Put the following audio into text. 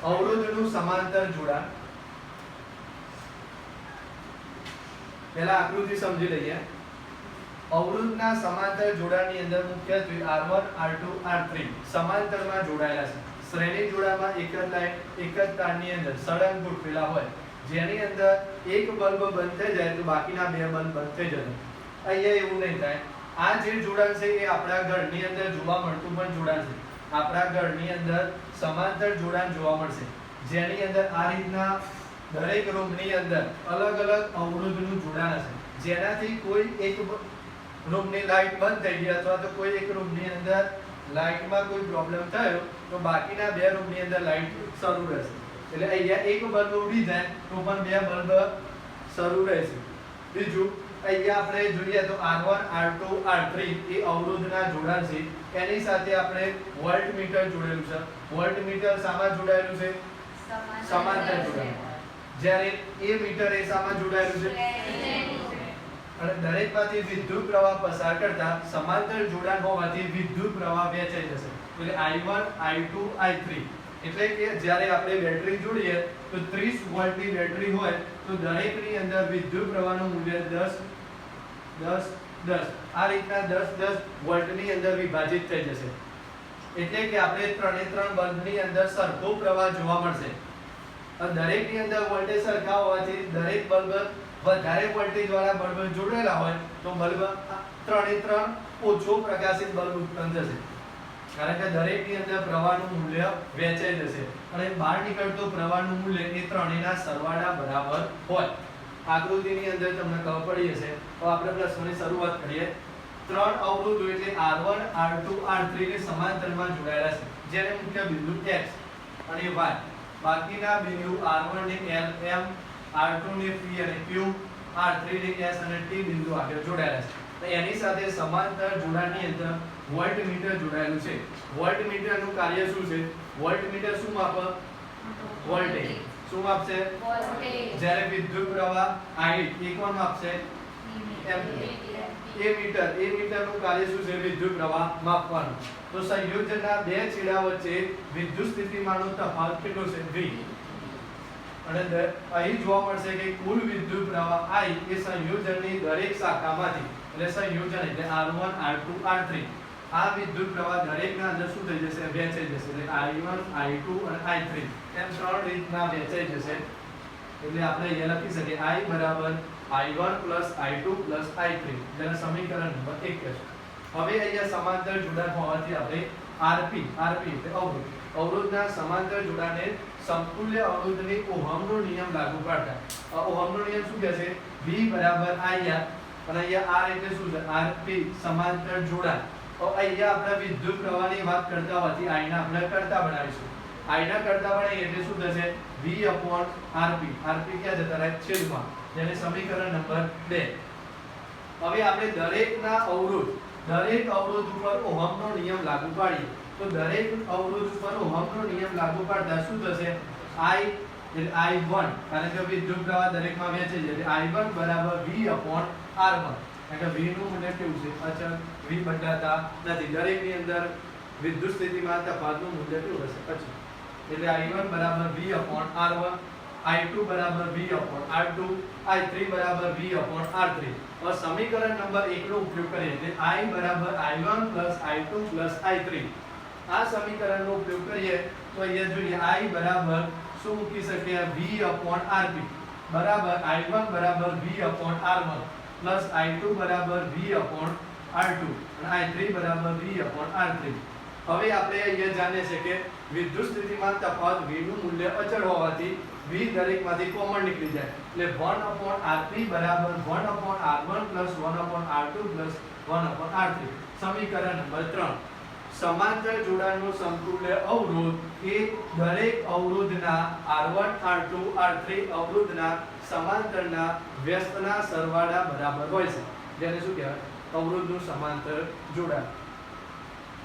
અવરોધનું સમાંતર જોડાણ. પહેલા આકૃતિ સમજી લઈએ. અવરોધના સમાંતર જોડાણની અંદર મુખ્યત્વે R1 R2 R3 સમાંતરમાં જોડાયેલા છે. શ્રેણી જોડાણમાં એક જ લાઈન એક જ તારની અંદર સળંગ ગોઠવેલા હોય, જેની અંદર એક બલ્બ બંધ થઈ જાય તો બાકીના બે બલ્બ બંધ થઈ જશે. અહીંયા એવું નહીં થાય. આ જે જોડાણ છે એ આપણા ઘરની અંદર જોવા મળતું પણ જોડાણ છે. આપણા ઘરની અંદર સમાંતર જોડાણ જોવા મળશે, જેની અંદર આ રીતના દરેક રૂમની અંદર અલગ અલગ અવરોધનું જોડાણ હશે, જેનાથી કોઈ એક રૂમની લાઈટ બંધ થઈ ગઈ અથવા તો કોઈ એક રૂમની અંદર લાઈટમાં કોઈ પ્રોબ્લેમ થયો તો બાકીના બે રૂમની અંદર લાઈટ શરૂ રહેશે. એટલે અહીંયા એક બલ્બ ઉડી જાય તો પણ બે બલ્બ શરૂ રહેશે. બીજું અહીંયા આપણે જોઈએ તો R1 R2 R3 એ અવરોધના જોડાણ છે. એની સાથે આપણે વોલ્ટમીટર જોડેલું છે. વોલ્ટમીટર શામાં જોડાયેલું છે? સમાંતર જોડાણ. જ્યારે એ મીટર એ શામાં જોડાયેલું છે? અને દરેકમાંથી વિદ્યુત પ્રવાહ પસાર કરતા સમાંતર જોડાણ હોવાથી વિદ્યુત પ્રવાહ વહેંચાઈ જશે. એટલે I1 I2 I3 એટલે કે જ્યારે આપણે બેટરી જોડીએ તો 30 વોલ્ટની બેટરી હોય તો દરેકની અંદર વિદ્યુત પ્રવાહનું મૂલ્ય 10 આ રીતના 10 વોલ્ટની અંદર વિભાજિત થઈ જશે. એટલે કે આપણે ત્રણે ત્રણ બલ્બની અંદર સરખો પ્રવાહ જોવા મળશે. દરેકની અંદર વોલ્ટેજ સરખા હોવાથી દરેક બલ્બ વધારે વોલ્ટેજ વાળા બલ્બ જોડેલા હોય તો બલ્બ ત્રણે ત્રણ ઓછો પ્રકાશિત બલ્બ ઉત્પન્ન થશે, કારણ કે દરેકની અંદર પ્રવાહનું મૂલ્ય વહેંચાઈ જશે અને બહાર નીકળતો પ્રવાહનું મૂલ્ય એ ત્રણેયના સરવાળા બરાબર હોય. આકૃતિની અંદર તમને ખબર પડી હશે. તો આપણે પ્રશ્નની શરૂઆત કરીએ. ત્રણ અવરોધો એટલે R1 R2 R3 ને સમાંતરમાં જોડાયેલા છે, જેને મુખ્ય બિંદુ X અને Y, બાકીના બિંદુ R1 ને L M, R2 ને P અને Q, R3 ને S અને T બિંદુ આગળ જોડાયેલા છે. તો એની સાથે સમાંતર જોડાણની અંદર વોલ્ટમીટર જોડાયેલું છે. વોલ્ટમીટરનું કાર્ય શું છે? વોલ્ટમીટર શું માપે? વોલ્ટેજ. શું માપશે? વોલ્ટેજ. જ્યારે વિદ્યુત પ્રવાહ I એ કોણ માપશે? મીટરનું કાર્ય શું છે? વિદ્યુત પ્રવાહ માપવાનું. તો સંયોજનના બે છેડા વચ્ચે વિદ્યુત સ્થિતિમાનનો તફાવત કેટલો છે? V. અને અહીં જોવા મળશે કે કુલ વિદ્યુત પ્રવાહ I એ સંયોજનની દરેક શાખામાંથી, એટલે સંયોજન એટલે R1 R2 R3, આ વિદ્યુત પ્રવાહ દરેકના અંદર શું થઈ જશે? વહેંચાઈ જશે. એટલે I1 I2 અને I3 એમ ત્રણ રીતના વહેંચાઈ જશે. એટલે આપણે અહીંયા લખી શકીએ I બરાબર I1 I2 I3, જેને સમીકરણ નંબર 1 કહેશું. હવે અહીંયા સમાંતર જોડાણ હોવાથી આપણે RP એટલે અવરોધ, અવરોધના સમાંતર જોડાણને સમતુલ્ય અવરોધની ઓહમનો નિયમ લાગુ પાડતા. ઓહમનો નિયમ શું કહે છે? V બરાબર IR, અને અહીંયા R એટલે શું છે? RP સમાંતર જોડાણ. તો અહીંયા આપણે વિદ્યુત પ્રવાહની વાત કરતા હોવાથી I ના આપણે કરતા બનાવીશું. I ના કરતા બનાવીએ એટલે શું થશે? V/RP. RP ક્યાં જતા રહે? છેદમાં, જેને સમીકરણ નંબર 2. હવે આપણે દરેક અવરોધ ઉપર ઓહમનો નિયમ લાગુ પાડીએ તો દરેક અવરોધ ઉપર ઓહમનો નિયમ લાગુ પાડતા શું થશે? I એટલે I1, કારણ કે વિદ્યુત પ્રવાહ દરેકમાં વહેંચે છે, એટલે I1 બરાબર V/R1. કારણ કે V નું મૂલ્ય કેવું છે? અચળ. V બદલાતા નથી. દરેકની અંદર વિદ્યુત સ્થિતિમાન તફાવતનું મૂલ્ય કેવું હશે? અચળ. એટલે I1 બરાબર V/R1, I2 બરાબર V/R2, I3 બરાબર V/R3. और समीकरण नंबर 1 નો ઉપયોગ કરીએ એટલે I બરાબર I1 I2 I3. આ સમીકરણનો ઉપયોગ કરીએ તો અહીંયા જોઈએ I બરાબર શું મૂકી શકીએ? V/RP બરાબર I1 બરાબર V/R1 I2 બરાબર V/R2 અને I3 બરાબર V/R3. હવે આપણે અહીંયા જાણીએ છીએ કે વિદ્યુત સ્થિતિમાન તફાવત V નું મૂલ્ય અચળ હોવાથી V દરેકમાંથી કોમન નીકળી જાય, એટલે 1/RP બરાબર 1/R1 1/R2 1/R3. સમીકરણ નંબર 3. સમાંતર જોડાણનો સમતુલ્ય અવરોધ એ દરેક અવરોધના R1 R2 R3 અવરોધના સમાંતરના વ્યસ્તના સરવાળા બરાબર હોય છે, જેને શું કહેવાય? અવરોધનું સમાંતર જોડાણ.